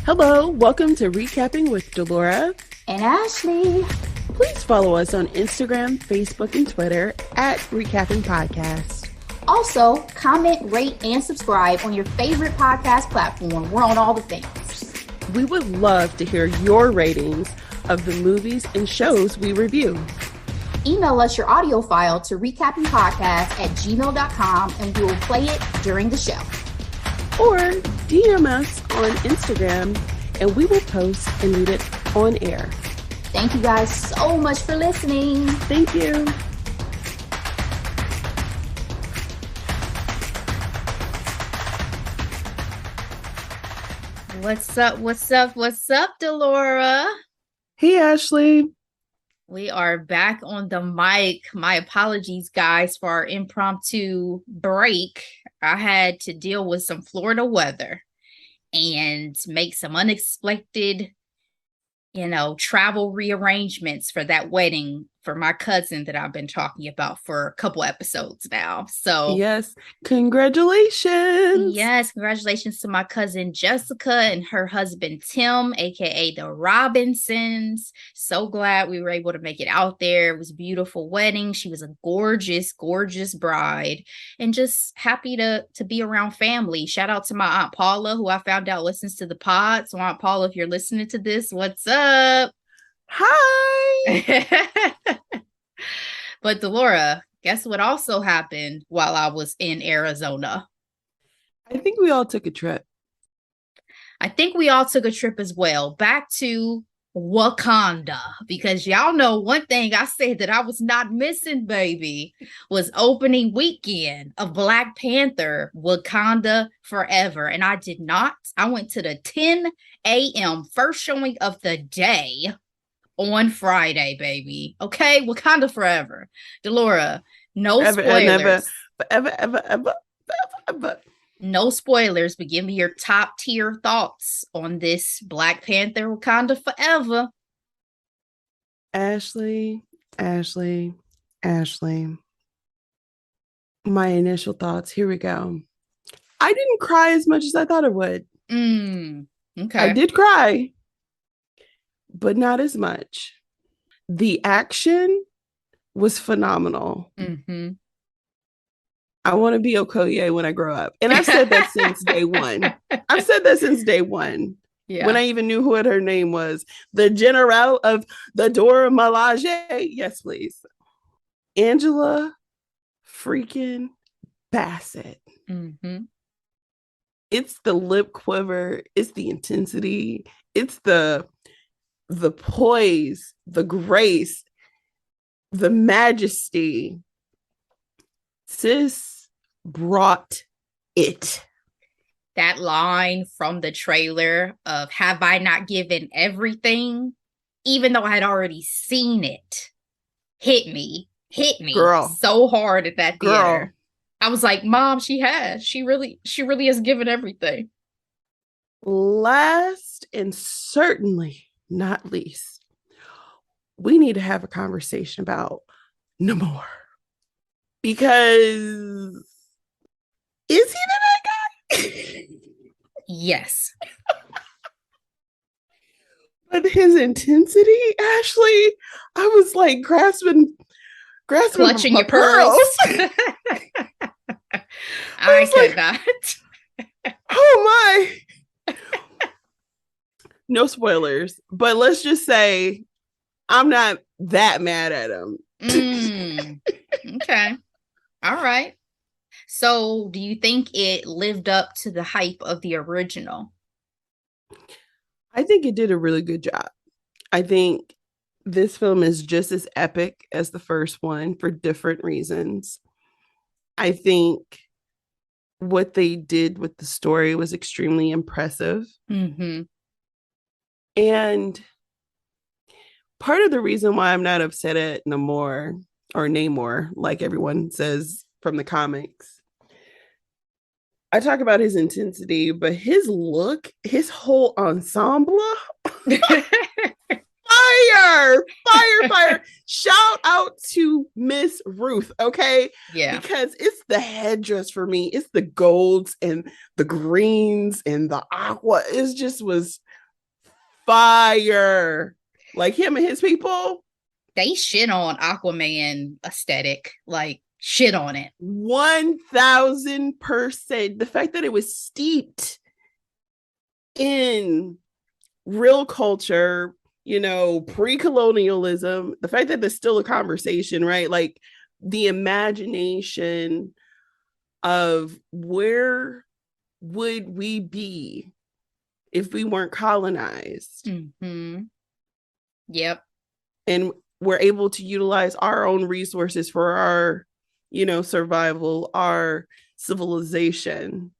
Hello, welcome to Recapping with Delora and Ashley. Please follow us on Instagram, Facebook, and Twitter at ReCappin Podcast. Also, comment, rate, and subscribe on your favorite podcast platform. We're on all the things. We would love to hear your ratings of the movies and shows we review. Email us your audio file to recappingpodcast@gmail.com and we will play it during the show. Or DM us on Instagram and we will post and read it on air. Thank you guys so much for listening. Thank you. What's up, Delora? Hey, Ashley. We are back on the mic. My apologies, guys, for our impromptu break. I had to deal with some Florida weather and make some unexpected, travel rearrangements for that wedding for my cousin that I've been talking about for a couple episodes now. So yes, congratulations. Yes, congratulations to my cousin Jessica and her husband Tim, aka the Robinsons. So glad we were able to make it out there. It was a beautiful wedding. She was a gorgeous, gorgeous bride, and just happy to be around family. Shout out to my Aunt Paula, who I found out listens to the pod. So Aunt Paula, if you're listening to this, what's up? Hi. But Delora, guess what also happened while I was in Arizona? I think we all took a trip. I think we all took a trip as well, back to Wakanda, because y'all know one thing I said that I was not missing, baby, was opening weekend of Black Panther, Wakanda Forever. And I did not. I went to the 10 a.m. first showing of the day on Friday, baby. Okay, Wakanda Forever. Delora, no spoilers. Ever. No spoilers, but give me your top tier thoughts on this Black Panther Wakanda Forever. Ashley. My initial thoughts. Here we go. I didn't cry as much as I thought I would. Okay. I did cry, but not as much. The action was phenomenal. Mm-hmm. I want to be Okoye when I grow up. And I've said that since day one. Yeah. When I even knew what her name was. The General of the Dora Milaje. Yes, please. Angela freaking Bassett. Mm-hmm. It's the lip quiver. It's the intensity. It's the poise, the grace, the majesty. Sis brought it. That line from the trailer of "Have I not given everything?" even though I had already seen it, hit me Girl. So hard at that theater. Girl. I was like, Mom, she really has given everything. Last and certainly not least, we need to have a conversation about Namor. Because is he the bad guy? Yes. But his intensity, Ashley, I was like grasping clutching my your pearls. I could not. Oh my. No spoilers, but let's just say I'm not that mad at him. Okay. All right. So do you think it lived up to the hype of the original? I think it did a really good job. I think this film is just as epic as the first one for different reasons. I think what they did with the story was extremely impressive. Mm-hmm. And part of the reason why I'm not upset at Namor, like everyone says from the comics, I talk about his intensity, but his look, his whole ensemble, fire. Shout out to Miss Ruth, okay? Yeah. Because it's the headdress for me. It's the golds and the greens and the aqua. It just was fire. Like him and his people. They shit on Aquaman aesthetic, like shit on it. 1000%. The fact that it was steeped in real culture, pre-colonialism, the fact that there's still a conversation, right? Like the imagination of where would we be if we weren't colonized. Mm-hmm. Yep. And we're able to utilize our own resources for our, survival, our civilization.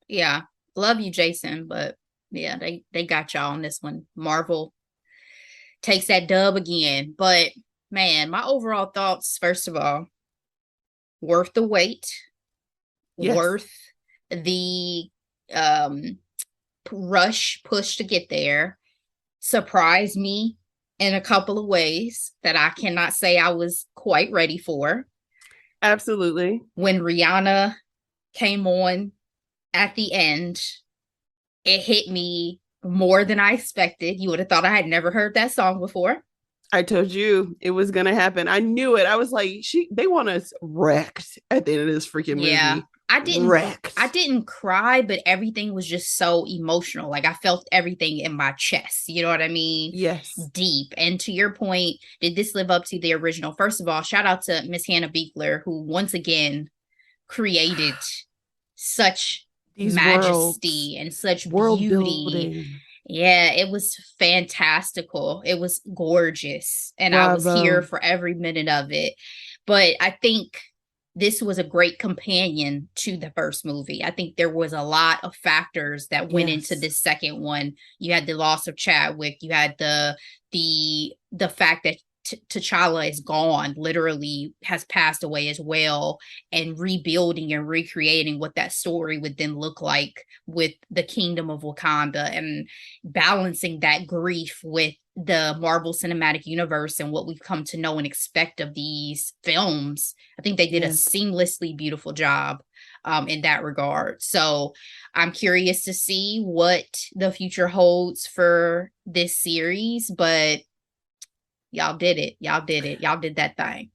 Yeah. Love you, Jason, but yeah, they got y'all on this one. Marvel takes that dub again. But man, my overall thoughts, first of all, worth the wait. Yes. Worth the push to get there. Surprised me in a couple of ways that I cannot say I was quite ready for. Absolutely. When Rihanna came on at the end, it hit me more than I expected. You would have thought I had never heard that song before. I told you it was gonna happen. I knew it. I was like, they want us wrecked at the end of this freaking movie. I didn't cry, but everything was just so emotional. Like I felt everything in my chest. You know what I mean? Yes. Deep. And to your point, did this live up to the original? First of all, shout out to Miss Hannah Beechler, who once again created such majesty and such beauty. Building. Yeah, it was fantastical. It was gorgeous. And Bravo. I was here for every minute of it. But I think this was a great companion to the first movie. I think there was a lot of factors that went into this second one. You had the loss of Chadwick. You had the fact that T'Challa is gone, literally has passed away as well, and rebuilding and recreating what that story would then look like with the kingdom of Wakanda, and balancing that grief with the Marvel Cinematic Universe and what we've come to know and expect of these films. I think they did a seamlessly beautiful job in that regard. So I'm curious to see what the future holds for this series, but y'all did it. Y'all did it. Y'all did that thing.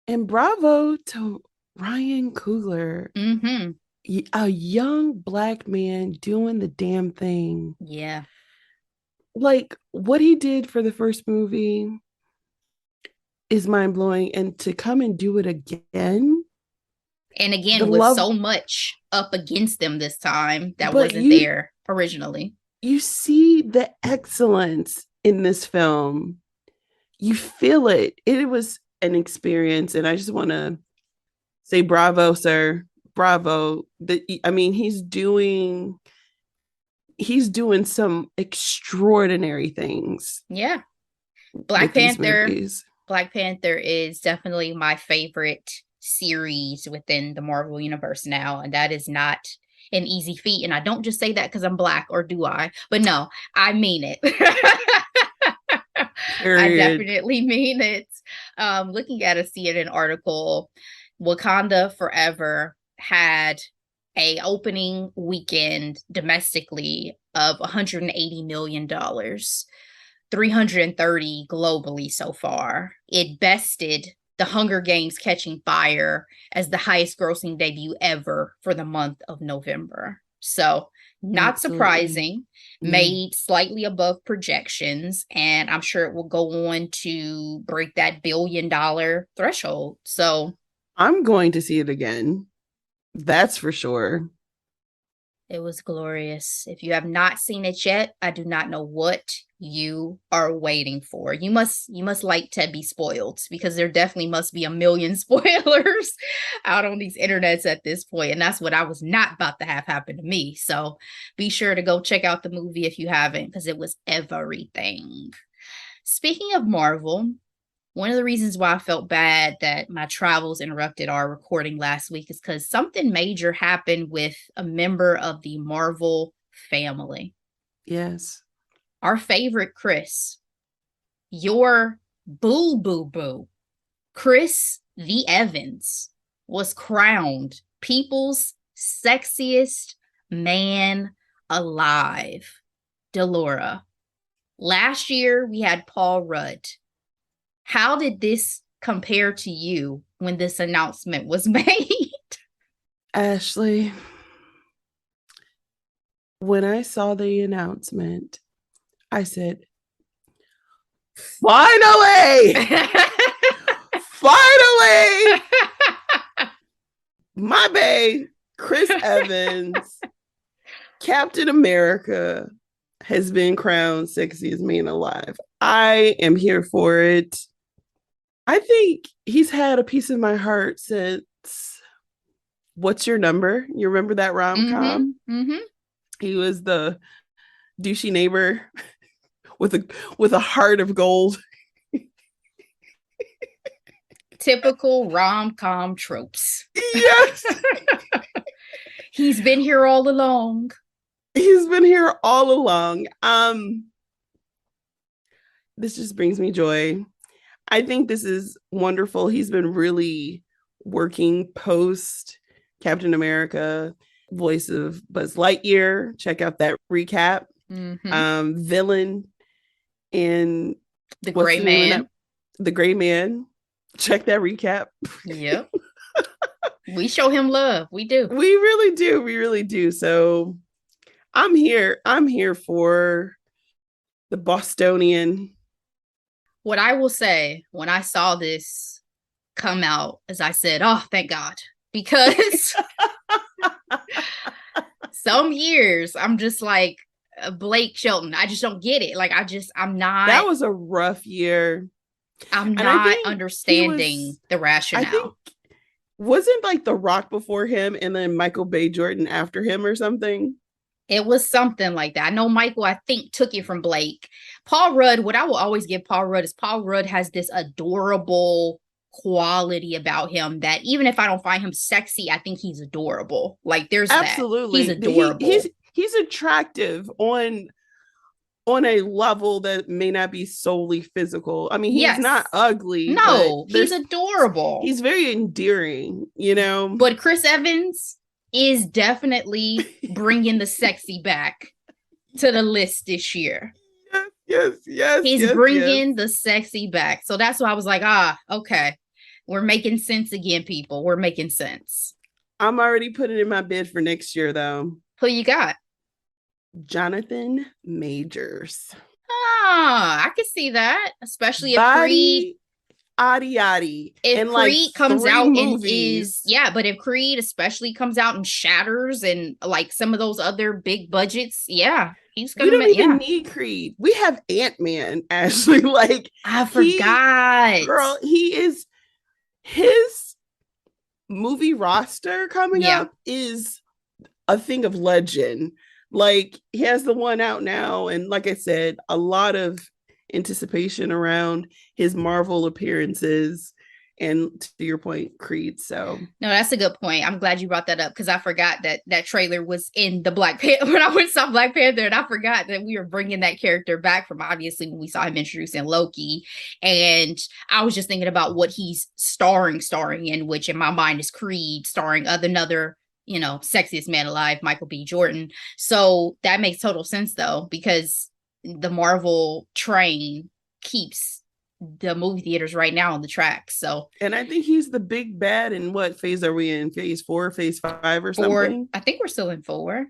And bravo to Ryan Coogler. Mm-hmm. A young Black man doing the damn thing. Yeah. Like what he did for the first movie is mind-blowing. And to come and do it again. And again, with so much up against them this time that wasn't there originally. You see the excellence in this film. You feel it. It was an experience. And I just want to say bravo, sir. Bravo. He's doing some extraordinary things. Yeah. Black Panther is definitely my favorite series within the Marvel Universe now. And that is not an easy feat. And I don't just say that because I'm Black, or do I? But no, I mean it. I definitely mean it. Looking at a CNN article, Wakanda Forever had a opening weekend domestically of $180 million, 330 globally so far. It bested The Hunger Games Catching Fire as the highest grossing debut ever for the month of November. So not surprising, made slightly above projections, and I'm sure it will go on to break that $1 billion threshold. So I'm going to see it again. That's for sure. It was glorious. If you have not seen it yet, I do not know what you are waiting for. You must like to be spoiled, because there definitely must be a million spoilers out on these internets at this point. And that's what I was not about to have happen to me. So be sure to go check out the movie if you haven't, because it was everything. Speaking of Marvel, one of the reasons why I felt bad that my travels interrupted our recording last week is because something major happened with a member of the Marvel family. Yes. Our favorite Chris, your boo, Chris the Evans, was crowned people's sexiest man alive. Delora, Last year, we had Paul Rudd. How did this compare to you when this announcement was made? Ashley, when I saw the announcement, I said, finally, finally, my bae, Chris Evans, Captain America, has been crowned sexiest man alive. I am here for it. I think he's had a piece of my heart since What's Your Number? You remember that rom-com? He was the douchey neighbor with a heart of gold. Typical rom-com tropes. Yes. He's been here all along. He's been here all along. This just brings me joy. I think this is wonderful. He's been really working post Captain America, voice of Buzz Lightyear. Check out that recap. Villain in The Gray Man. The Gray Man. Check that recap. Yep. We show him love. We do. We really do. We really do. So I'm here. I'm here for the Bostonian. What I will say when I saw this come out, as I said, oh, thank God. Because some years I'm just like Blake Shelton. I just don't get it. Like, I'm not. That was a rough year. I'm not understanding the rationale. I think, wasn't like The Rock before him and then Michael B. Jordan after him or something? It was something like that. I know Michael, I think, took it from Blake. Paul Rudd, what I will always give Paul Rudd is Paul Rudd has this adorable quality about him that even if I don't find him sexy, I think he's adorable. Like, there's absolutely that. He's adorable. He's attractive on a level that may not be solely physical. I mean, he's not ugly. No, he's adorable. He's very endearing, you know. But Chris Evans is definitely bringing the sexy back to the list this year. Yes. He's bringing the sexy back. So that's why I was like, okay. We're making sense again, people. We're making sense. I'm already putting in my bid for next year, though. Who you got? Jonathan Majors. I can see that, especially if Creed. If Creed comes out and is, but if Creed especially comes out and shatters and like some of those other big budgets, he's gonna. We don't even need Creed. We have Ant-Man, Ashley. Like, I forgot, girl. He is his movie roster coming up is a thing of legend. Like, he has the one out now, and like I said, a lot of anticipation around his Marvel appearances, and to your point, Creed. So no, that's a good point. I'm glad you brought that up because I forgot that trailer was in the Black Panther when I went and saw Black Panther, and I forgot that we were bringing that character back from obviously when we saw him introduced in Loki, and I was just thinking about what he's starring in, which in my mind is Creed, starring another sexiest man alive, Michael B. Jordan. So that makes total sense though, because the Marvel train keeps the movie theaters right now on the track. So, and I think he's the big bad. In what phase are we in? Phase 4, phase 5 or something? I think we're still in 4.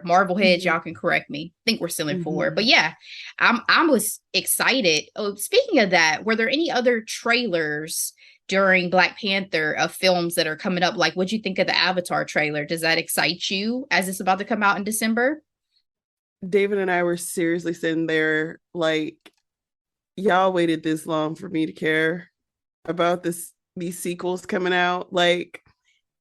Marvel heads, y'all can correct me. I think we're still in 4. But yeah, I was excited. Oh, speaking of that, were there any other trailers during Black Panther of films that are coming up? Like, what'd you think of the Avatar trailer? Does that excite you as it's about to come out in December? David and I were seriously sitting there like, y'all waited this long for me to care about these sequels coming out. Like,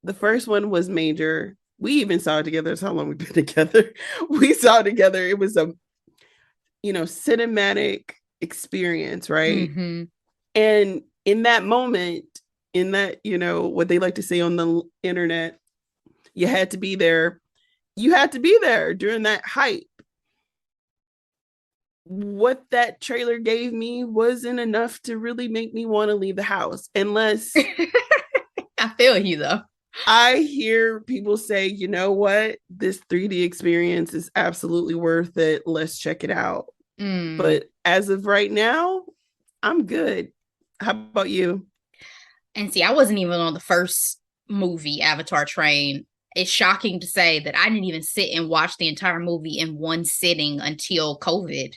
the first one was major. We even saw it together. That's how long we've been together. We saw it together. It was a cinematic experience, right? And in that moment, in that, what they like to say on the internet, you had to be there. You had to be there during that hype. What that trailer gave me wasn't enough to really make me want to leave the house, unless I feel you though. I hear people say, you know what, this 3D experience is absolutely worth it. Let's check it out. But as of right now, I'm good. How about you? And see, I wasn't even on the first movie Avatar train. It's shocking to say that I didn't even sit and watch the entire movie in one sitting until COVID.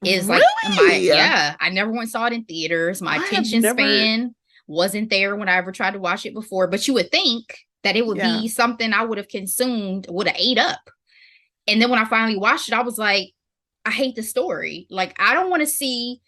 Is like Really? I never went saw it in theaters. My I have attention never. span wasn't there when I ever tried to watch it before. But you would think that it would Yeah, be something I would have consumed, would have ate up. And then when I finally watched it, I was like, I hate the story. Like, I don't want to see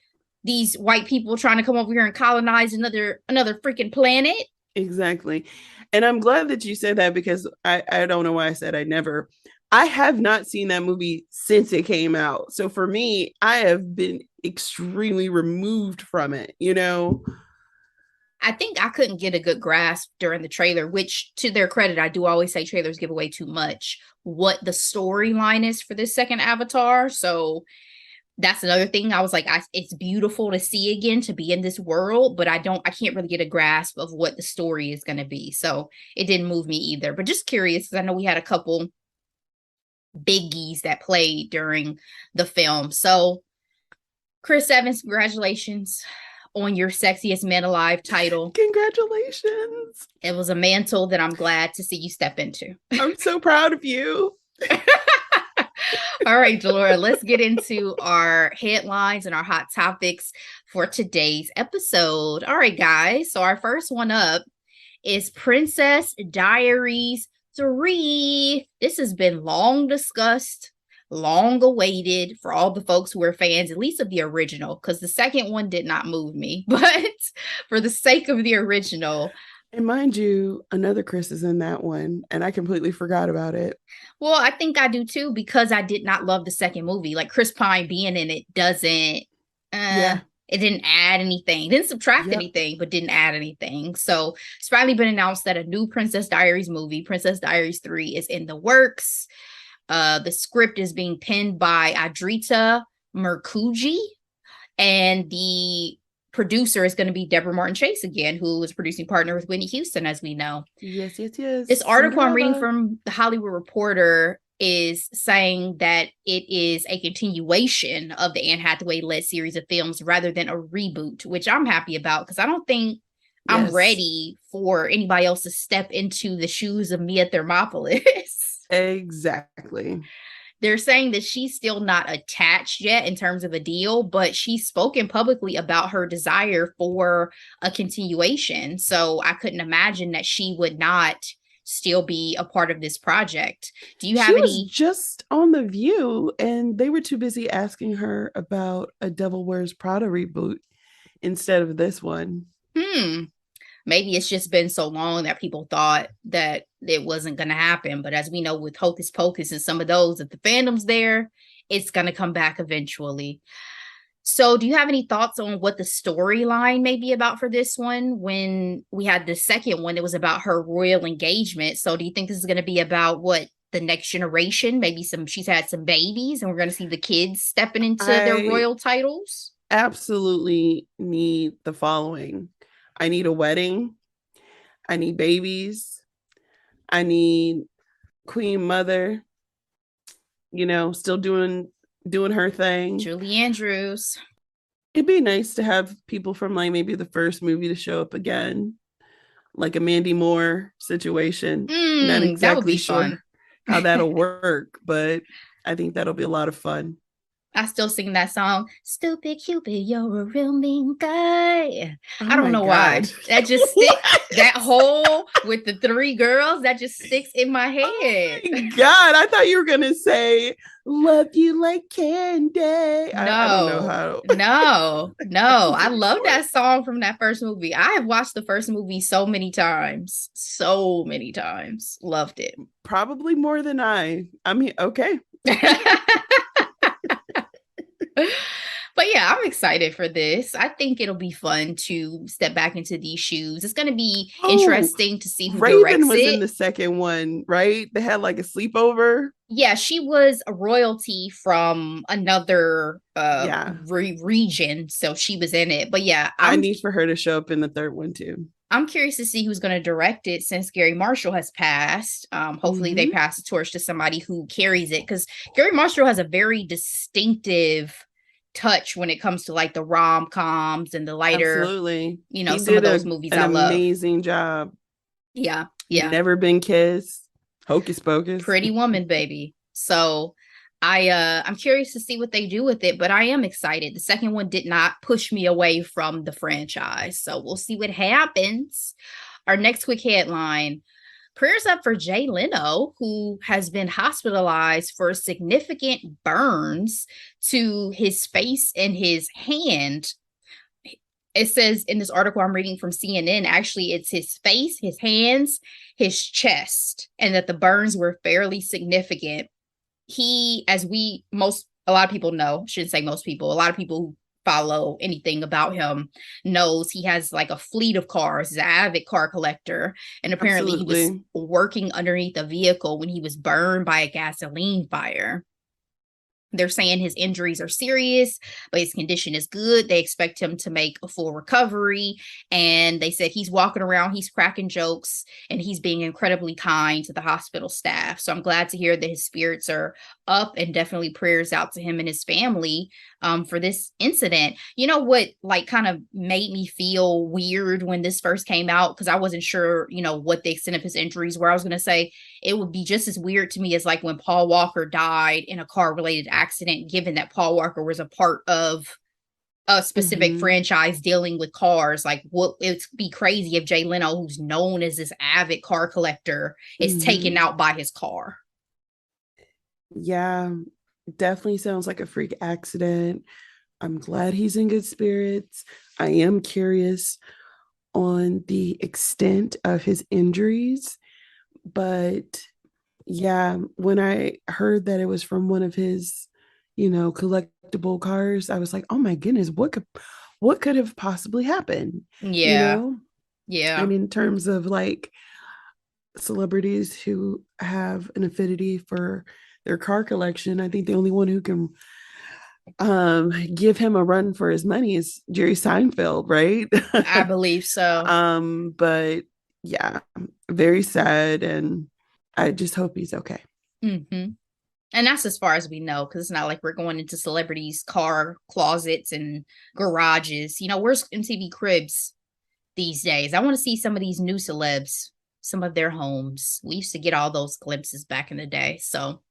these white people trying to come over here and colonize another freaking planet. exactly. And I'm glad that you said that because I don't know why I said I never. I have not seen that movie since it came out. So for me, I have been extremely removed from it, you know? I think I couldn't get a good grasp during the trailer, which to their credit, I do always say trailers give away too much what the storyline is for this second Avatar. So that's another thing. I was like, it's beautiful to see again, to be in this world, but I can't really get a grasp of what the story is going to be. So it didn't move me either, but just curious because I know we had a couple biggies that played during the film. So Chris Evans, congratulations on your Sexiest Man Alive title. Congratulations. It was a mantle that I'm glad to see you step into. I'm so proud of you. All right, Delora, let's get into our headlines and our hot topics for today's episode. All right, guys. So our first one up is Princess Diaries 3. This has been long discussed, long awaited for all the folks who are fans, at least of the original, because the second one did not move me. But for the sake of the original, and mind you, another Chris is in that one, and I completely forgot about it. well, I think I do too, because I did not love the second movie. Like Chris Pine being in it doesn't, it didn't add anything, didn't subtract anything, but didn't add anything. So it's finally been announced that a new Princess Diaries movie, Princess Diaries 3, is in the works. The script is being penned by Adrita Mercuji, and the producer is going to be Deborah Martin Chase again, who is producing partner with Whitney Houston, as we know. Yes. This article I'm reading from the Hollywood Reporter is saying that it is a continuation of the Anne Hathaway-led series of films rather than a reboot, which I'm happy about because I don't think I'm ready for anybody else to step into the shoes of Mia Thermopolis. Exactly. They're saying that she's still not attached yet in terms of a deal, but she's spoken publicly about her desire for a continuation. So I couldn't imagine that she would not still be a part of this project. Do you have She was just on The View, and they were too busy asking her about a Devil Wears Prada reboot instead of this one. Maybe it's just been so long that people thought that it wasn't going to happen. But as we know with Hocus Pocus and some of those, if the fandom's there, it's going to come back eventually. So do you have any thoughts on what the storyline may be about for this one? When we had the second one, it was about her royal engagement. So do you think this is going to be about what the next generation? Maybe she's had some babies and we're going to see the kids stepping into their royal titles? Absolutely need the following. I need a wedding. I need babies. I need Queen Mother, still doing her thing. Julie Andrews. It'd be nice to have people from like maybe the first movie to show up again, like a Mandy Moore situation. Not exactly that would be sure fun. how that'll work, but I think that'll be a lot of fun. I still sing that song, Stupid Cupid, you're a real mean guy. Oh I don't know why. That just sticks, that whole with the three girls, that just sticks in my head. Oh my God, I thought you were going to say, love you like candy. No, I don't know how. No. I love that song from that first movie. I have watched the first movie so many times. Loved it. Probably more than I mean, okay. But yeah, I'm excited for this. I think it'll be fun to step back into these shoes. It's going to be interesting to see who Raven was directs in the second one, right? They had like a sleepover. Yeah, she was a royalty from another region, so she was in it. But yeah, I need for her to show up in the third one too. I'm curious to see who's going to direct it since Gary Marshall has passed. Hopefully they pass the torch to somebody who carries it, because Gary Marshall has a very distinctive touch when it comes to like the rom-coms and the lighter, Absolutely. you know, He some of did those movies an I love. amazing job. Yeah. Never Been Kissed, Hocus Pocus. Pretty Woman, baby. So I'm curious to see what they do with it, but I am excited. The second one did not push me away from the franchise. So we'll see what happens. Our next quick headline. Prayers up for Jay Leno, who has been hospitalized for significant burns to his face and his hand. It says in this article I'm reading from CNN, actually, it's his face, his hands, his chest, and that the burns were fairly significant. He, as a lot of people know, shouldn't say most people, a lot of people who follow anything about him knows he has like a fleet of cars. He's an avid car collector. And apparently he was working underneath a vehicle when he was burned by a gasoline fire. They're saying his injuries are serious, but his condition is good. They expect him to make a full recovery. And they said he's walking around, he's cracking jokes, and he's being incredibly kind to the hospital staff. So I'm glad to hear that his spirits are up, and definitely prayers out to him and his family for this incident. You know what, like, kind of made me feel weird when this first came out, because I wasn't sure, you know, what the extent of his injuries were. I was going to say it would be just as weird to me as like when Paul Walker died in a car-related accident, given that Paul Walker was a part of a specific franchise dealing with cars. Like, what, it'd be crazy if Jay Leno, who's known as this avid car collector, is taken out by his car. Yeah, definitely sounds like a freak accident. I'm glad he's in good spirits. I am curious on the extent of his injuries, but yeah, when I heard that it was from one of his, you know, collectible cars, I was like, oh my goodness, what could have possibly happened? Yeah. You know? Yeah. And in terms of like celebrities who have an affinity for their car collection, I think the only one who can give him a run for his money is Jerry Seinfeld, right? I believe so. But yeah, very sad, and I just hope he's okay. And that's as far as we know, because it's not like we're going into celebrities' car closets and garages. You know, where's MTV Cribs these days? I want to see some of these new celebs, some of their homes. We used to get all those glimpses back in the day. So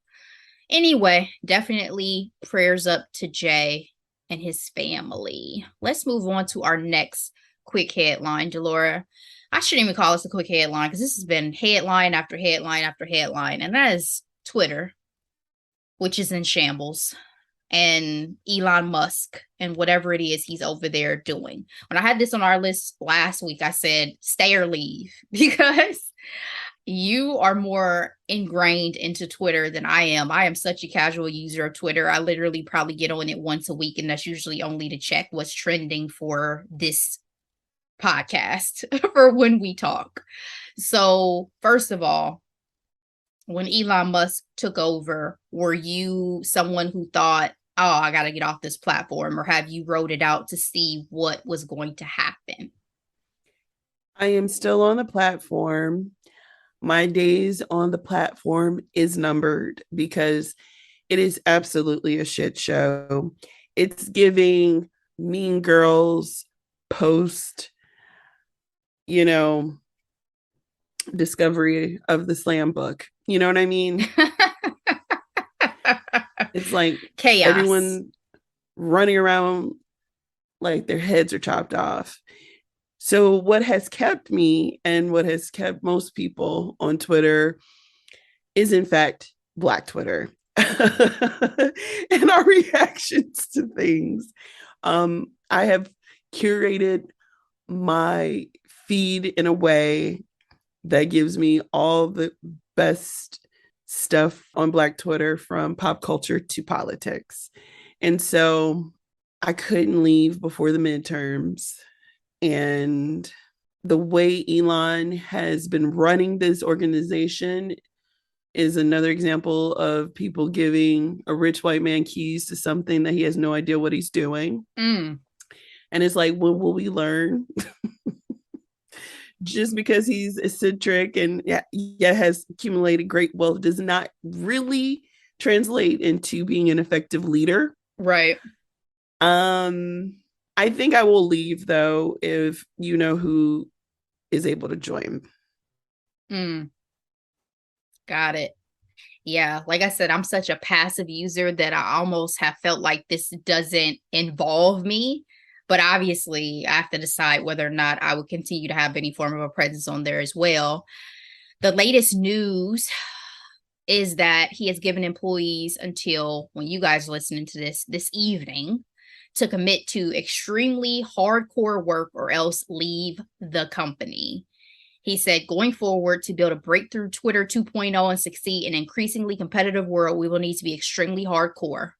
anyway, definitely prayers up to Jay and his family. Let's move on to our next quick headline, Delora. I shouldn't even call this a quick headline, because this has been headline after headline after headline, and that is Twitter, which is in shambles, and Elon Musk and whatever it is he's over there doing. When I had this on our list last week, I said stay or leave, because you are more ingrained into Twitter than I am. I am such a casual user of Twitter. I literally probably get on it once a week, and that's usually only to check what's trending for this podcast for when we talk. So first of all, when Elon Musk took over, were you someone who thought, oh, I got to get off this platform, or have you wrote it out to see what was going to happen? I am still on the platform. My days on the platform is numbered, because it is absolutely a shit show. It's giving Mean Girls post, you know, discovery of the slam book. You know what I mean? It's like chaos. Everyone running around like their heads are chopped off. So what has kept me, and what has kept most people on Twitter, is in fact Black Twitter and our reactions to things. I have curated my feed in a way that gives me all the best stuff on Black Twitter, from pop culture to politics. And so I couldn't leave before the midterms. And the way Elon has been running this organization is another example of people giving a rich white man keys to something that he has no idea what he's doing. And it's like, when will we learn? Just because he's eccentric and has accumulated great wealth does not really translate into being an effective leader. Right. I think I will leave though if you know who is able to join. Mm, got it. Yeah, like I said, I'm such a passive user that I almost have felt like this doesn't involve me. But obviously, I have to decide whether or not I would continue to have any form of a presence on there as well. The latest news is that he has given employees until when you guys are listening to this evening to commit to extremely hardcore work or else leave the company. He said, going forward to build a breakthrough Twitter 2.0 and succeed in an increasingly competitive world, we will need to be extremely hardcore.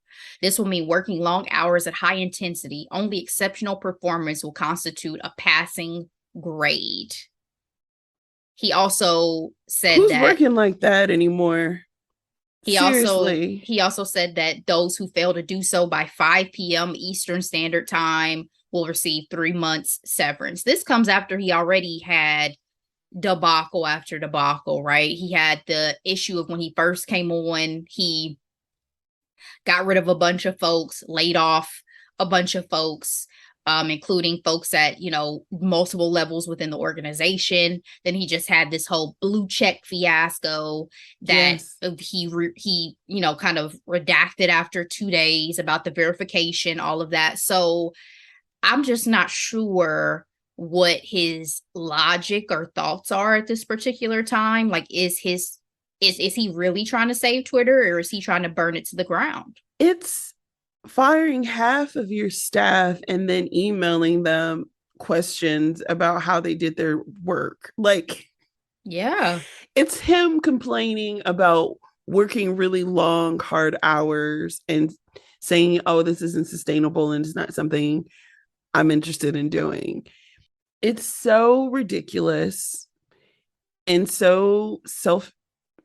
This will mean working long hours at high intensity. Only exceptional performance will constitute a passing grade. He also said Who's that working like that anymore? Seriously. he also said that those who fail to do so by 5 p.m. Eastern Standard Time will receive 3 months severance. This comes after he already had debacle after debacle, right? He had the issue of when he first came on, he got rid of a bunch of folks, laid off a bunch of folks, including folks at, multiple levels within the organization. Then he just had this whole blue check fiasco that Yes. he kind of redacted after 2 days about the verification, all of that. So I'm just not sure what his logic or thoughts are at this particular time. Like, is he really trying to save Twitter, or is he trying to burn it to the ground? It's firing half of your staff and then emailing them questions about how they did their work. Like, Yeah. it's him complaining about working really long, hard hours and saying, oh, this isn't sustainable and it's not something I'm interested in doing. It's so ridiculous and so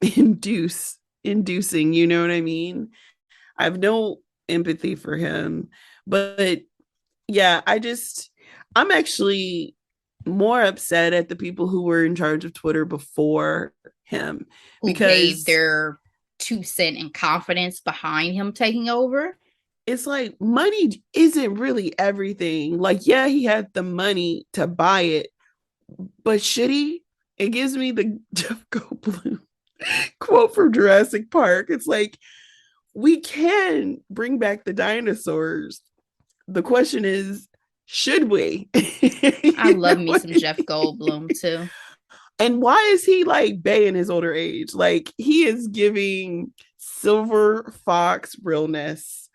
inducing, you know what I mean? I have no empathy for him. But yeah, I'm actually more upset at the people who were in charge of Twitter before him Who gave because their 2 cents and confidence behind him taking over. it's like money isn't really everything. Like, yeah, he had the money to buy it, but should he? It gives me the Jeff Goldblum quote from Jurassic Park. It's like, we can bring back the dinosaurs. The question is, should we? I love me some Jeff Goldblum too. And why is he like Bay in his older age? Like, he is giving silver fox realness.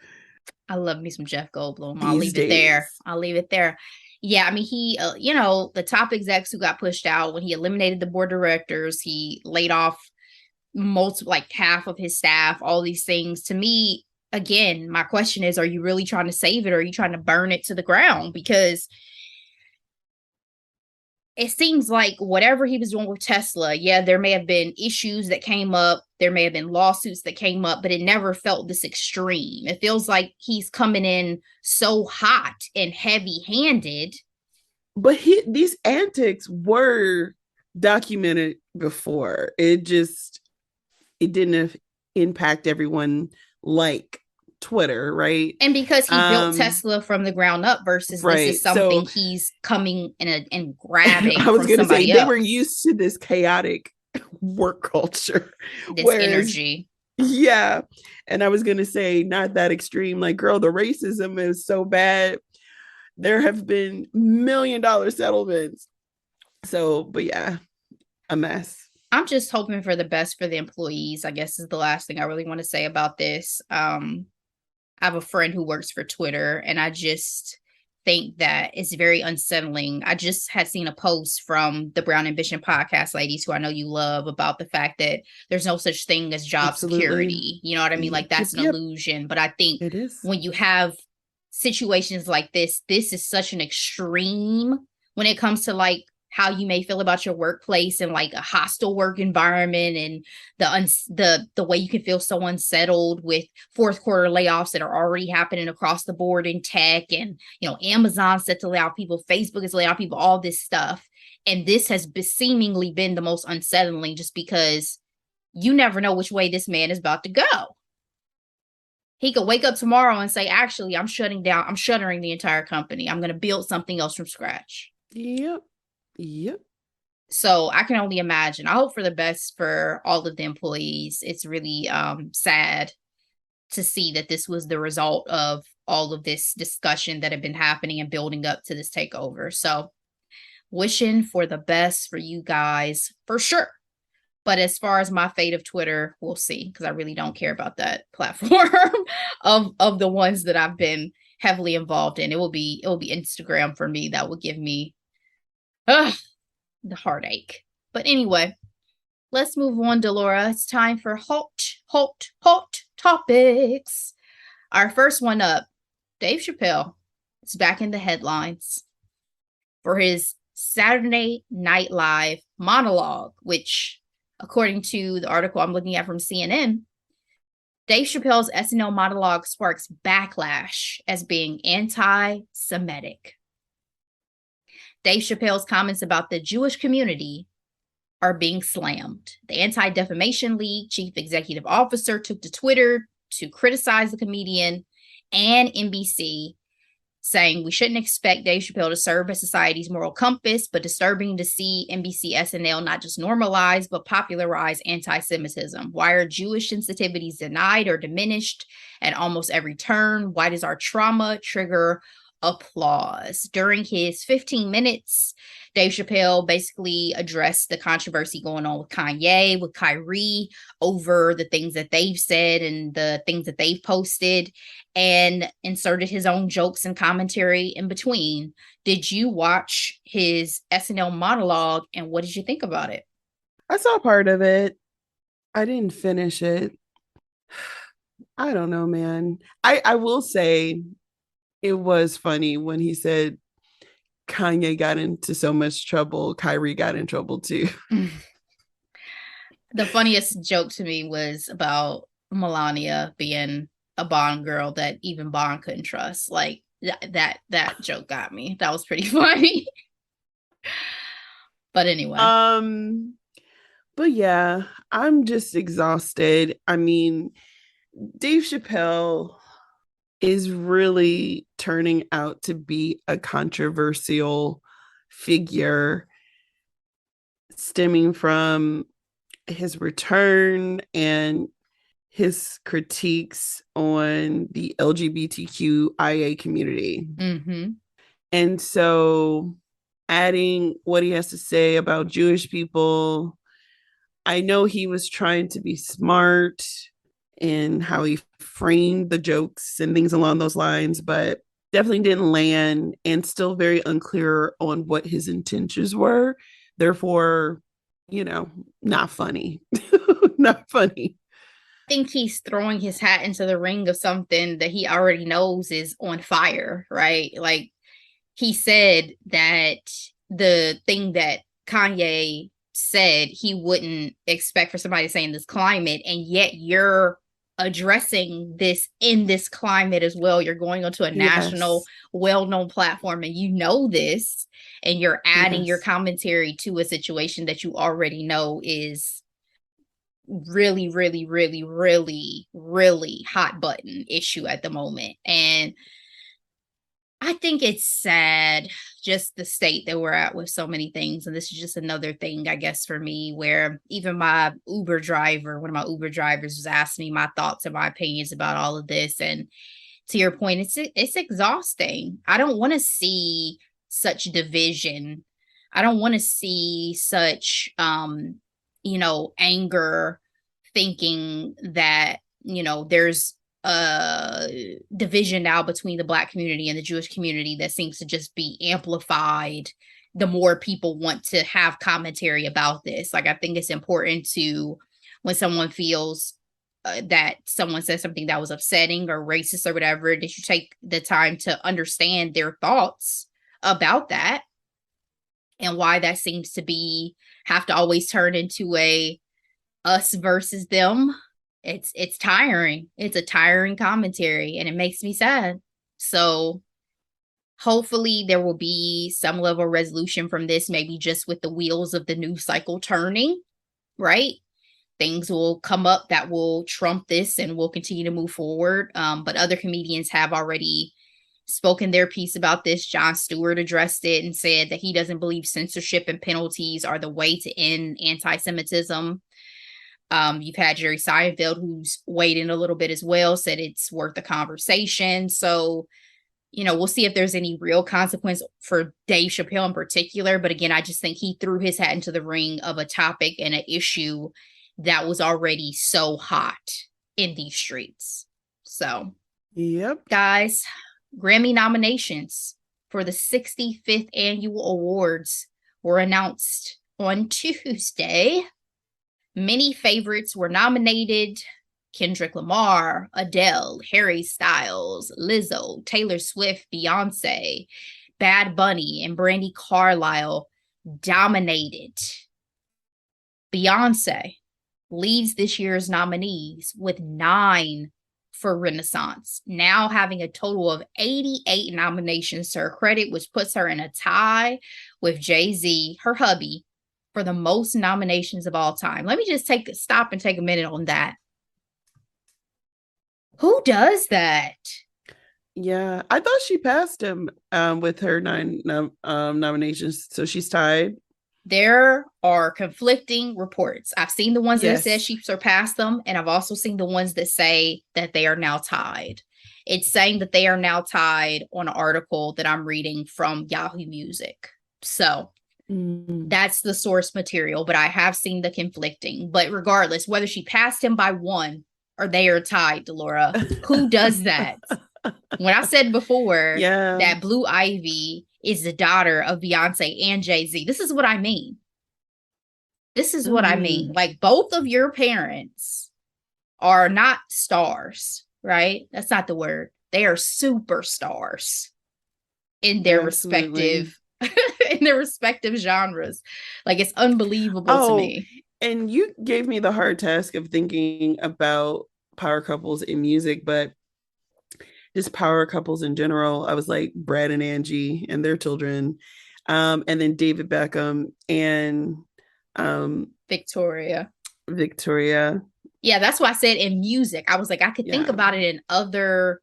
I love me some Jeff Goldblum. I'll These leave it there. days. I'll leave it there. Yeah, I mean, he, the top execs who got pushed out when he eliminated the board of directors, he laid off like half of his staff, all these things. To me, again, my question is, are you really trying to save it, or are you trying to burn it to the ground? Because it seems like whatever he was doing with Tesla, yeah, there may have been issues that came up, there may have been lawsuits that came up, but it never felt this extreme. It feels like he's coming in so hot and heavy-handed. But these antics were documented before. It didn't impact everyone like Twitter, right? And because he built Tesla from the ground up versus right. This is something he's coming and grabbing I was from somebody else. They were used to this chaotic work culture. This energy. Yeah. And I was going to say, not that extreme. Like, girl, the racism is so bad. There have been $1 million settlements. So, but yeah, a mess. I'm just hoping for the best for the employees, I guess, is the last thing I really want to say about this. I have a friend who works for Twitter, and I just think that it's very unsettling. I just had seen a post from the Brown Ambition podcast ladies, who I know you love, about the fact that there's no such thing as job security. You know what I mean? Like, that's an illusion. But I think it is. When you have situations like this is such an extreme when it comes to like how you may feel about your workplace and like a hostile work environment, and the way you can feel so unsettled with fourth quarter layoffs that are already happening across the board in tech, and Amazon's set to lay off people, Facebook is laying off people, all this stuff. And this has seemingly been the most unsettling, just because you never know which way this man is about to go. He could wake up tomorrow and say, actually, I'm shuttering the entire company. I'm going to build something else from scratch. Yep. So I can only imagine. I hope for the best for all of the employees. It's really sad to see that this was the result of all of this discussion that had been happening and building up to this takeover. So wishing for the best for you guys for sure. But as far as my fate of Twitter, we'll see, because I really don't care about that platform of the ones that I've been heavily involved in. It will be Instagram for me. That will give me the heartache. But anyway, let's move on, Delora. It's time for hot topics. Our first one up, Dave Chappelle is back in the headlines for his Saturday Night Live monologue, which, according to the article I'm looking at from CNN, Dave Chappelle's SNL monologue sparks backlash as being anti-Semitic. Dave Chappelle's comments about the Jewish community are being slammed. The Anti-Defamation League chief executive officer took to Twitter to criticize the comedian and NBC, saying we shouldn't expect Dave Chappelle to serve as society's moral compass, but disturbing to see NBC SNL not just normalize, but popularize anti-Semitism. Why are Jewish sensitivities denied or diminished at almost every turn? Why does our trauma trigger applause? During his 15 minutes, Dave Chappelle basically addressed the controversy going on with Kanye, with Kyrie, over the things that they've said and the things that they've posted, and inserted his own jokes and commentary in between. Did you watch his SNL monologue, and what did you think about it? I saw part of it. I didn't finish it. I don't know, man. I will say it was funny when he said Kanye got into so much trouble, Kyrie got in trouble too. The funniest joke to me was about Melania being a Bond girl that even Bond couldn't trust. Like that joke got me. That was pretty funny. But anyway. But yeah, I'm just exhausted. I mean, Dave Chappelle is really turning out to be a controversial figure, stemming from his return and his critiques on the LGBTQIA community. Mm-hmm. And so adding what he has to say about Jewish people, I know he was trying to be smart in how he framed the jokes and things along those lines, but definitely didn't land, and still very unclear on what his intentions were. Therefore, not funny. Not funny. I think he's throwing his hat into the ring of something that he already knows is on fire, right? Like, he said that the thing that Kanye said he wouldn't expect for somebody to say in this climate, and yet you're addressing this in this climate as well. You're going onto a national, well-known platform, and you know this, and you're adding your commentary to a situation that you already know is really, really, really, really, really hot button issue at the moment. And I think it's sad, just the state that we're at with so many things. And this is just another thing, I guess, for me, where even my Uber driver, one of my Uber drivers, was asking me my thoughts and my opinions about all of this. And to your point, it's exhausting. I don't want to see such division. I don't want to see such, anger, thinking that, there's division now between the Black community and the Jewish community that seems to just be amplified the more people want to have commentary about this. Like, I think it's important to, when someone feels that someone says something that was upsetting or racist or whatever, that you take the time to understand their thoughts about that and why that seems to have to always turn into a us versus them. It's tiring. It's a tiring commentary, and it makes me sad. So hopefully there will be some level of resolution from this, maybe just with the wheels of the news cycle turning, right? things will come up that will trump this and will continue to move forward. But other comedians have already spoken their piece about this. Jon Stewart addressed it and said that he doesn't believe censorship and penalties are the way to end anti-Semitism. You've had Jerry Seinfeld, who's weighed in a little bit as well, said it's worth a conversation. So, we'll see if there's any real consequence for Dave Chappelle in particular. But again, I just think he threw his hat into the ring of a topic and an issue that was already so hot in these streets. So, yep, guys, Grammy nominations for the 65th annual awards were announced on Tuesday. Many favorites were nominated: Kendrick Lamar, Adele, Harry Styles, Lizzo, Taylor Swift, Beyonce, Bad Bunny, and Brandi Carlile dominated. Beyonce leads this year's nominees with 9 for Renaissance, now having a total of 88 nominations to her credit, which puts her in a tie with Jay-Z, her hubby, for the most nominations of all time. Let me just stop and take a minute on that. Who does that? Yeah, I thought she passed him with her 9 nominations, so she's tied. There are conflicting reports. I've seen the ones that Yes. says she surpassed them, and I've also seen the ones that say that they are now tied. It's saying that they are now tied on an article that I'm reading from Yahoo Music. So that's the source material, but I have seen the conflicting. But regardless, whether she passed him by 1 or they are tied, Delora, who does that? When I said before that Blue Ivy is the daughter of Beyonce and Jay-Z, this is what I mean. This is what I mean. Like, both of your parents are not stars, right? That's not the word. They are superstars in their respective in their respective genres. Like, it's unbelievable to me. And you gave me the hard task of thinking about power couples in music, but just power couples in general. I was like Brad and Angie and their children, and then David Beckham and Victoria. Yeah, that's why I said in music. I was like, I could think about it in other,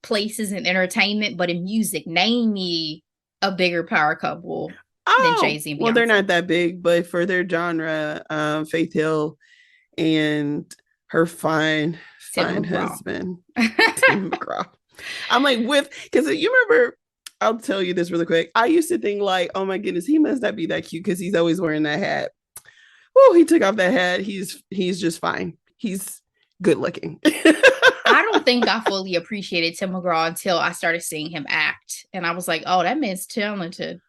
places in entertainment, but in music, name me a bigger power couple than Jay-Z and Beyonce. Well, they're not that big, but for their genre, Faith Hill and her fine husband, Tim McGraw. I'm like, because you remember, I'll tell you this really quick. I used to think like, oh my goodness, he must not be that cute because he's always wearing that hat. Oh, he took off that hat. He's just fine. He's good looking. I don't think I fully appreciated Tim McGraw until I started seeing him act. And I was like, oh, that man's talented.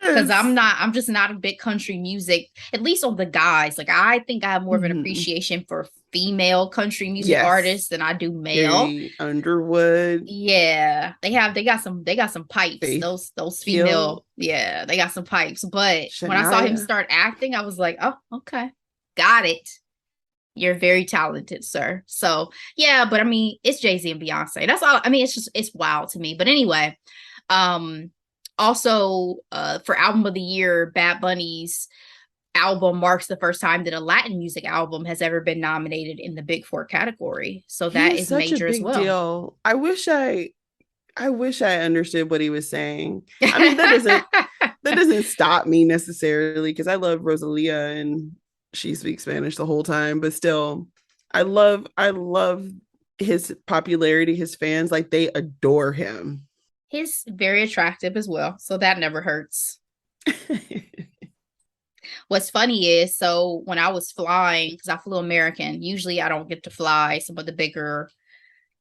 Because I'm just not a big country music, at least on the guys. Like, I think I have more of an appreciation for female country music artists than I do male. Carrie Underwood. Yeah. They got some pipes. Faith those female, Hill. They got some pipes. But Shania. When I saw him start acting, I was like, oh, okay. Got it. You're very talented, sir. So yeah, but I mean, it's Jay-Z and Beyonce. That's all. I mean, it's wild to me. But anyway, also, for album of the year, Bad Bunny's album marks the first time that a Latin music album has ever been nominated in the Big Four category. So that is major as well. Deal. I wish I understood what he was saying. I mean, that doesn't stop me necessarily because I love Rosalia and she speaks Spanish the whole time. But still, I love his popularity. His fans, like, they adore him. He's very attractive as well, so that never hurts. What's funny is, so when I was flying, because I flew American, usually I don't get to fly some of the bigger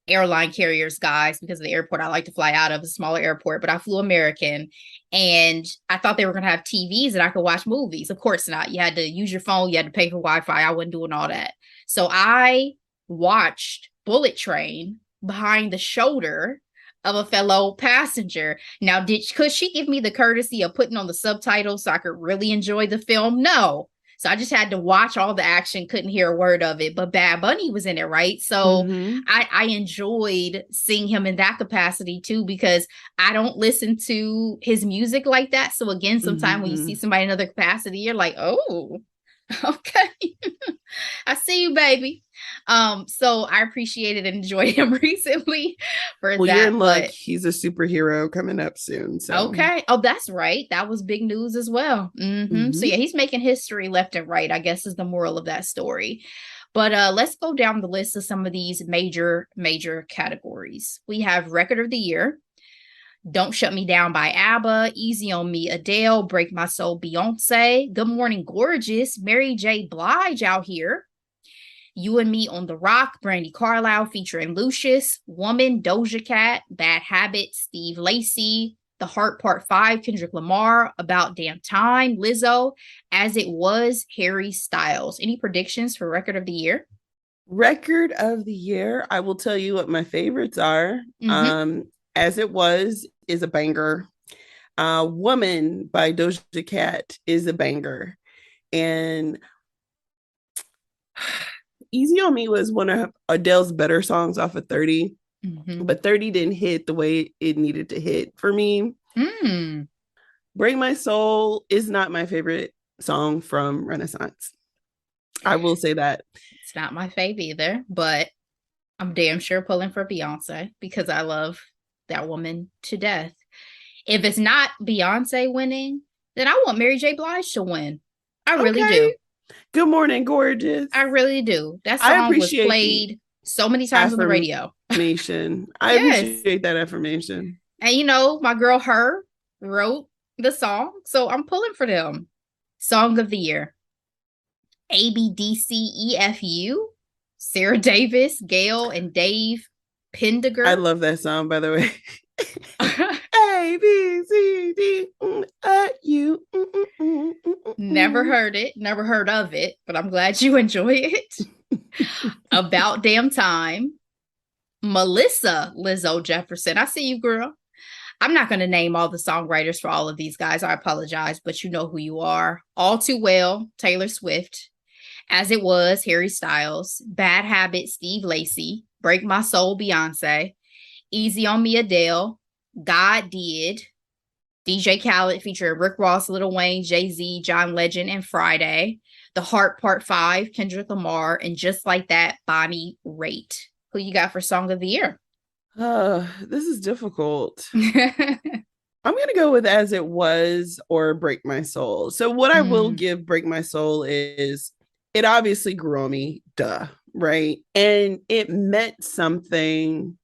airline carriers, guys, because of the airport I like to fly out of, a smaller airport, but I flew American, and I thought they were going to have TVs and I could watch movies. Of course not. You had to use your phone. You had to pay for Wi-Fi. I wasn't doing all that. So I watched Bullet Train behind the shoulder of a fellow passenger. Now, could she give me the courtesy of putting on the subtitles so I could really enjoy the film? No. So I just had to watch all the action, couldn't hear a word of it. But Bad Bunny was in it, right? So I enjoyed seeing him in that capacity too, because I don't listen to his music like that. So again, sometimes when you see somebody in another capacity, you're like, oh, okay. I see you, baby. So I appreciated and enjoyed him recently for Well, you're that. in luck. But He's a superhero coming up soon. So, okay. Oh, that's right. That was big news as well. So mhm. yeah, he's making history left and right, I guess is the moral of that story. But let's go down the list of some of these major categories. We have Record of the Year, Don't Shut Me Down by ABBA, Easy on Me, Adele, Break My Soul, Beyonce, Good Morning Gorgeous, Mary J. Blige out here, You and Me on the Rock, Brandy Carlisle featuring Lucius, Woman, Doja Cat, Bad Habits, Steve Lacy, The Heart Part 5, Kendrick Lamar, About Damn Time, Lizzo, As It Was, Harry Styles. Any predictions for Record of the Year? Record of the Year. I will tell you what my favorites are. Mm-hmm. As It Was is a banger. Woman by Doja Cat is a banger. And Easy on Me was one of Adele's better songs off of 30, but 30 didn't hit the way it needed to hit for me. Break My Soul is not my favorite song from Renaissance. I will say that. It's not my fave either, but I'm damn sure pulling for Beyonce because I love that woman to death. If it's not Beyonce winning, then I want Mary J. Blige to win. I really do. Good Morning Gorgeous. I really do. That I song was appreciate played so many times on the radio. Affirmation. I Yes. appreciate that affirmation. And you know, my girl Her wrote the song, so I'm pulling for them. Song of the Year. ABDCEFU, Sarah Davis, Gail, and Dave Pendiger. I love that song, by the way. A B C D U. Never heard it, never heard of it, but I'm glad you enjoy it. About Damn Time. Melissa Lizzo Jefferson. I see you, girl. I'm not going to name all the songwriters for all of these guys. I apologize, but you know who you are. All Too Well, Taylor Swift. As It Was, Harry Styles. Bad Habits, Steve Lacy. Break My Soul, Beyonce. Easy on Me, Adele. God Did. DJ Khaled featuring Rick Ross, Lil Wayne, Jay-Z, John Legend, and Friday. The Heart Part 5, Kendrick Lamar. And Just Like That, Bonnie Raitt. Who you got for Song of the Year? This is difficult. I'm going to go with As It Was or Break My Soul. So what I will give Break My Soul is it obviously grew on me, duh, right? And it meant something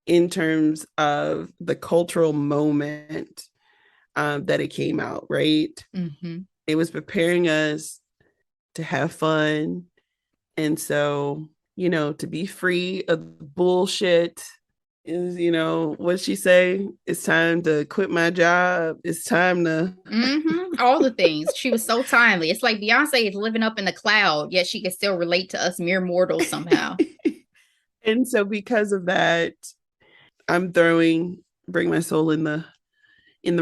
in terms of the cultural moment that it came out, right? It was preparing us to have fun. And so, you know, to be free of bullshit is, you know, what she say? It's time to quit my job. It's time to all the things. She was so timely. It's like Beyonce is living up in the cloud, yet she can still relate to us mere mortals somehow. And so because of that, I'm throwing Bring My Soul in the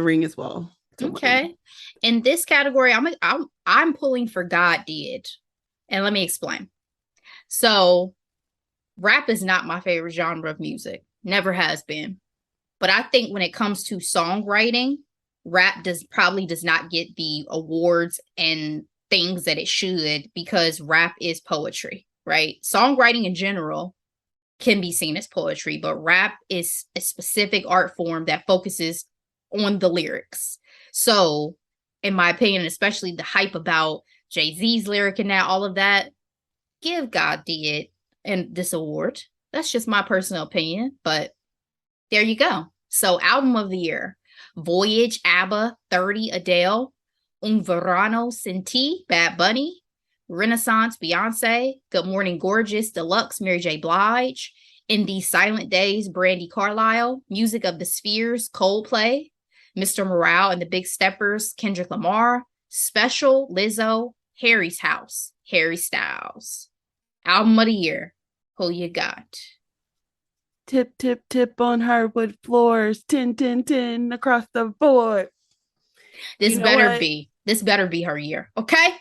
ring as well. Okay. In this category, I'm pulling for God Did. And let me explain. So rap is not my favorite genre of music. Never has been. But I think when it comes to songwriting, rap does not get the awards and things that it should because rap is poetry, right? Songwriting in general can be seen as poetry, but rap is a specific art form that focuses on the lyrics. So, in my opinion, especially the hype about Jay-Z's lyric and that, all of that, give God Did and this award. That's just my personal opinion, but there you go. So, Album of the Year. Voyage, ABBA, 30, Adele, Un Verano Senti, Bad Bunny, Renaissance, Beyonce, Good Morning Gorgeous, Deluxe, Mary J. Blige, In These Silent Days, Brandy Carlisle, Music of the Spheres, Coldplay, Mr. Morale and the Big Steppers, Kendrick Lamar, Special, Lizzo, Harry's House, Harry Styles. Album of the Year. Who you got? Tip, tip, tip on hardwood floors. 10, 10, 10 across the board. This better be her year. Okay?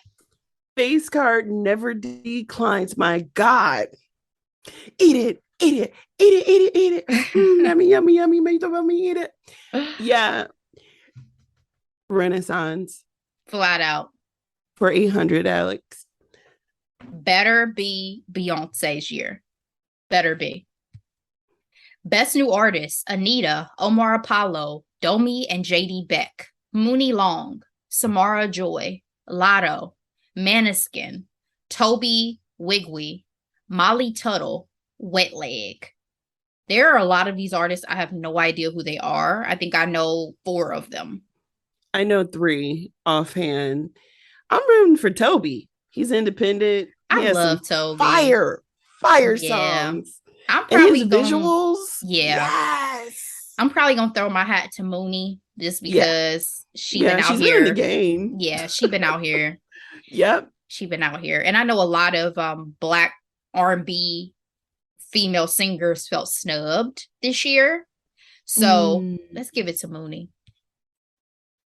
Face card never declines. My God. Eat it, eat it, eat it, eat it, eat it. Yummy, yummy, yummy. Make the mommy eat it. Yeah. Renaissance. Flat out. For 800, Alex. Better be Beyonce's year. Better be. Best New Artist, Anita, Omar Apollo, Domi and JD Beck, Mooney Long, Samara Joy, Lotto, Maniskin, Toby Wigwe, Molly Tuttle, Wet Leg. There are a lot of these artists. I have no idea who they are. I think I know 4 of them. I know 3 offhand. I'm rooting for Toby. He's independent. He I has love some Toby. fire Yeah. songs. I'm And his probably going visuals. yeah. Yes. I'm probably gonna throw my hat to Mooney just because she's been in the game. Yeah, she been out here. Yep. She been out here. And I know a lot of Black R&B female singers felt snubbed this year. So let's give it to Mooney.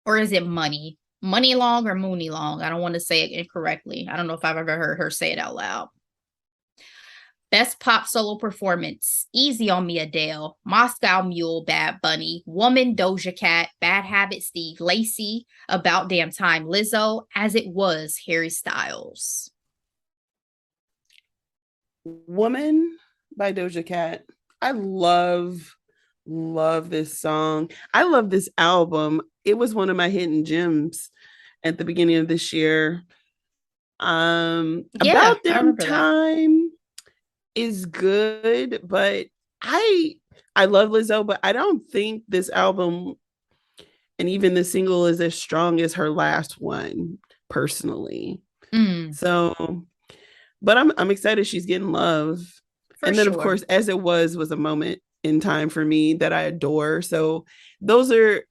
Or is it Money? Money Long or Mooney Long? I don't want to say it incorrectly. I don't know if I've ever heard her say it out loud. Best Pop Solo Performance, Easy on Me, Adele, Moscow Mule, Bad Bunny, Woman, Doja Cat, Bad Habit, Steve Lacy, About Damn Time, Lizzo, As It Was, Harry Styles. Woman by Doja Cat. I love this song. I love this album. It was one of my hidden gems at the beginning of this year. About Damn Time is good, but I love Lizzo, but I don't think this album and even the single is as strong as her last one, personally. So, but I'm excited she's getting love. And then, of course, As It Was a moment in time for me that I adore. So those are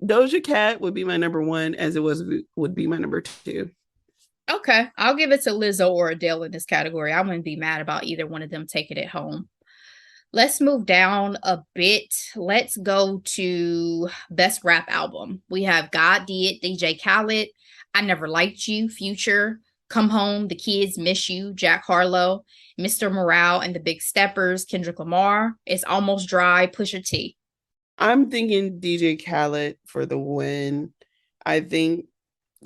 Doja Cat would be my number 1, As It Was would be my number 2. Okay, I'll give it to Lizzo or Adele in this category. I wouldn't be mad about either one of them taking it home. Let's move down a bit. Let's go to Best Rap Album. We have God Did, DJ Khaled, I Never Liked You, Future, Come Home, The Kids Miss You, Jack Harlow, Mr. Morale and the Big Steppers, Kendrick Lamar, It's Almost Dry, Pusha T. I'm thinking DJ Khaled for the win. I think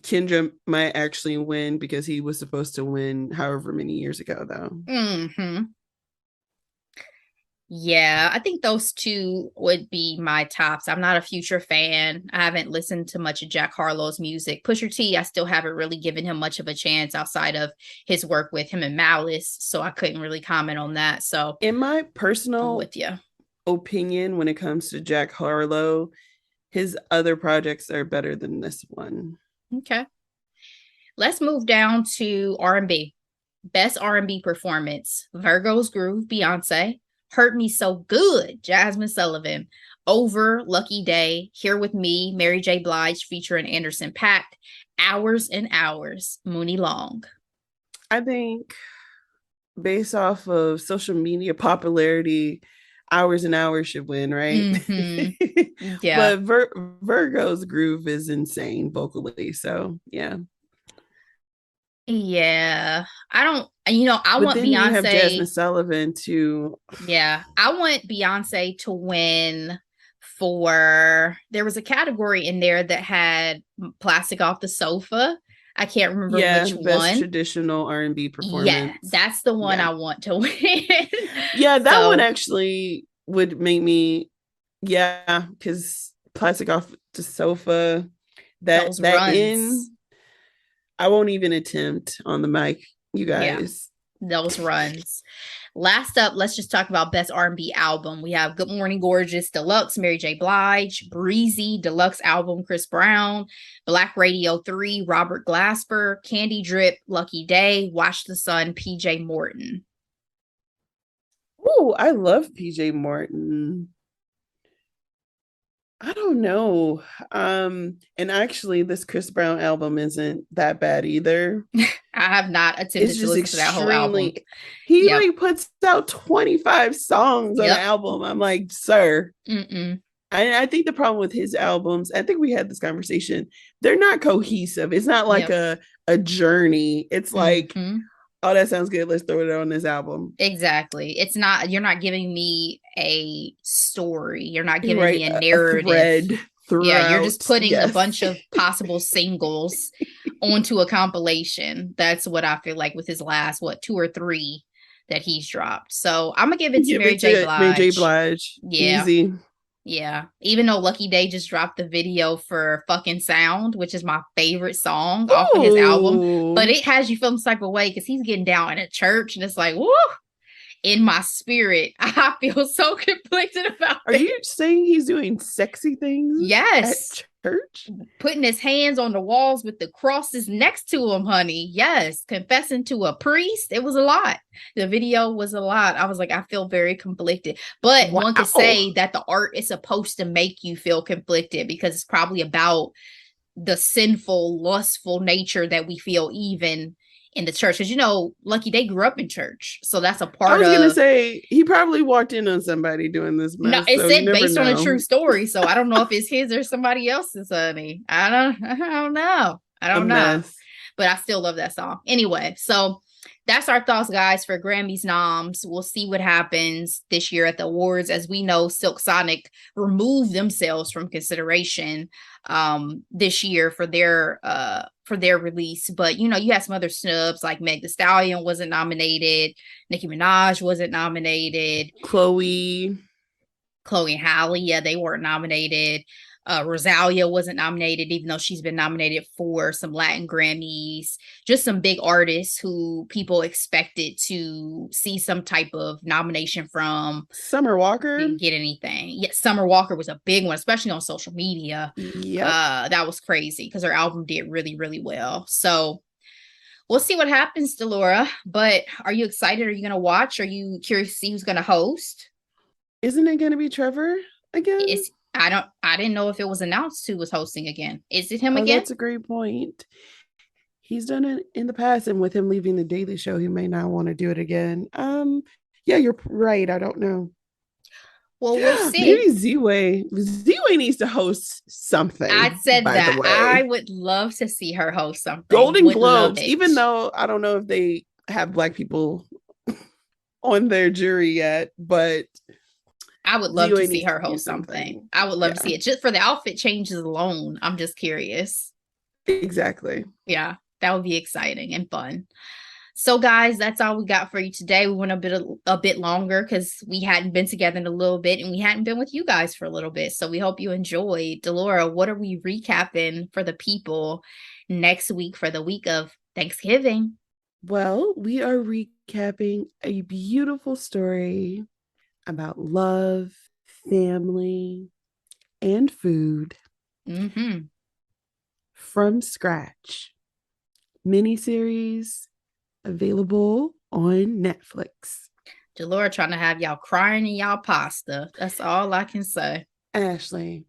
Kendra might actually win because he was supposed to win however many years ago, though. Yeah, I think those 2 would be my tops. I'm not a Future fan. I haven't listened to much of Jack Harlow's music. Pusha T, I still haven't really given him much of a chance outside of his work with him and Malice, so I couldn't really comment on that. So, in my personal opinion, when it comes to Jack Harlow, his other projects are better than this one. Okay. Let's move down to R&B. Best R&B Performance, Virgo's Groove, Beyonce, Hurt Me So Good, Jasmine Sullivan, Over, Lucky Day, Here With Me, Mary J. Blige featuring Anderson .Paak, Hours and Hours, Mooney Long. I think based off of social media popularity, Hours and Hours should win, right? Yeah. But Virgo's Groove is insane vocally, so yeah. Yeah, I don't, I want Beyonce. You have Jasmine Sullivan too. Yeah, I want Beyonce to win for, there was a category in there that had Plastic Off the Sofa. I can't remember which best traditional R&B performance. Yeah, that's the one I want to win. Yeah, that one actually would make me, because Plastic Off the Sofa, that runs. I won't even attempt on the mic, you guys. Yeah, those runs. Last up, let's just talk about Best R&B Album. We have Good Morning Gorgeous Deluxe, Mary J. Blige, Breezy Deluxe Album, Chris Brown, Black Radio 3, Robert Glasper, Candy Drip, Lucky Day, Watch the Sun, PJ Morton. Oh, I love PJ Morton. I don't know. And actually, this Chris Brown album isn't that bad either. I have not attempted to listen to that whole album. He puts out 25 songs on an album. I'm like, sir. I think the problem with his albums, I think we had this conversation, they're not cohesive. It's not like a journey. It's like, oh, that sounds good. Let's throw it on this album. Exactly. It's not, you're not giving me a story. You're not giving me a narrative. throughout. Yeah, you're just putting a yes. bunch of possible singles onto a compilation. That's what I feel like with his last, 2 or 3 that he's dropped. So I'm gonna give it to Mary J. Blige. Mary J. Blige. Yeah. Easy. Yeah. Even though Lucky Day just dropped the video for Fucking Sound, which is my favorite song off of his album. But it has you feeling some type of way because he's getting down in a church and it's like, woo! In my spirit, I feel so conflicted about it. Are you saying he's doing sexy things? Yes. At church? Putting his hands on the walls with the crosses next to him, honey. Yes. Confessing to a priest. It was a lot. The video was a lot. I was like, I feel very conflicted. But one could say that the art is supposed to make you feel conflicted because it's probably about the sinful, lustful nature that we feel even in the church. Because, Lucky Day grew up in church. So that's a part of... I was going to say, he probably walked in on somebody doing this mess. No, it said based on a true story. So I don't know if it's his or somebody else's, honey. I don't know. I don't know. But I still love that song. Anyway, so that's our thoughts, guys, for Grammys noms. We'll see what happens this year at the awards. As we know, Silk Sonic removed themselves from consideration this year for their release. But you had some other snubs like Meg Thee Stallion wasn't nominated, Nicki Minaj wasn't nominated, Chloe and Halle, yeah, they weren't nominated. Rosalia wasn't nominated, even though she's been nominated for some Latin Grammys. Just some big artists who people expected to see some type of nomination from. Summer Walker didn't get anything. Yeah, Summer Walker was a big one, especially on social media. Yeah, that was crazy because her album did really, really well. So we'll see what happens, Delora. But are you excited? Are you going to watch? Are you curious to see who's going to host? Isn't it going to be Trevor again? I didn't know if it was announced who was hosting again. Is it him again? That's a great point. He's done it in the past, and with him leaving the Daily Show, he may not want to do it again. Yeah, you're right. I don't know. Well, we'll see. Maybe Z-Way needs to host something. I said that. I would love to see her host something. Golden Globes, even though I don't know if they have Black people on their jury yet, but I would love to see her host something. I would love to see it just for the outfit changes alone. I'm just curious. Exactly. Yeah, that would be exciting and fun. So, guys, that's all we got for you today. We went a bit longer because we hadn't been together in a little bit and we hadn't been with you guys for a little bit. So we hope you enjoyed. Delora, what are we recapping for the people next week for the week of Thanksgiving? Well, we are recapping a beautiful story about love, family, and food from scratch. Miniseries available on Netflix. Delora trying to have y'all crying in y'all pasta. That's all I can say. Ashley.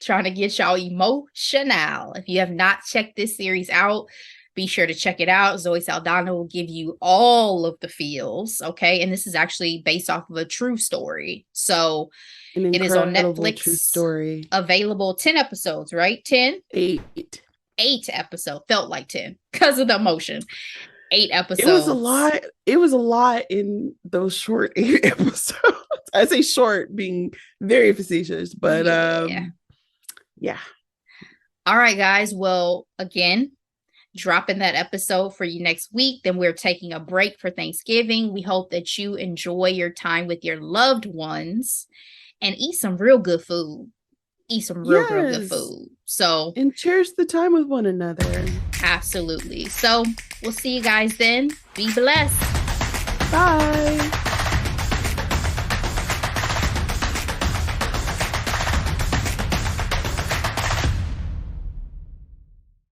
Trying to get y'all emotional. If you have not checked this series out, be sure to check it out. Zoe Saldana will give you all of the feels, okay? And this is actually based off of a true story. So it is on Netflix. True story. Available 10 episodes, right? 10? 8 episodes. Felt like 10 because of the emotion. 8 episodes. It was a lot. It was a lot in those short 8 episodes. I say short being very facetious, but yeah. All right, guys. Well, again, dropping that episode for you next week. Then we're taking a break for Thanksgiving. We hope that you enjoy your time with your loved ones and eat some real good food. Eat some real good food. So, and cherish the time with one another. Absolutely. So we'll see you guys then. Be blessed. Bye.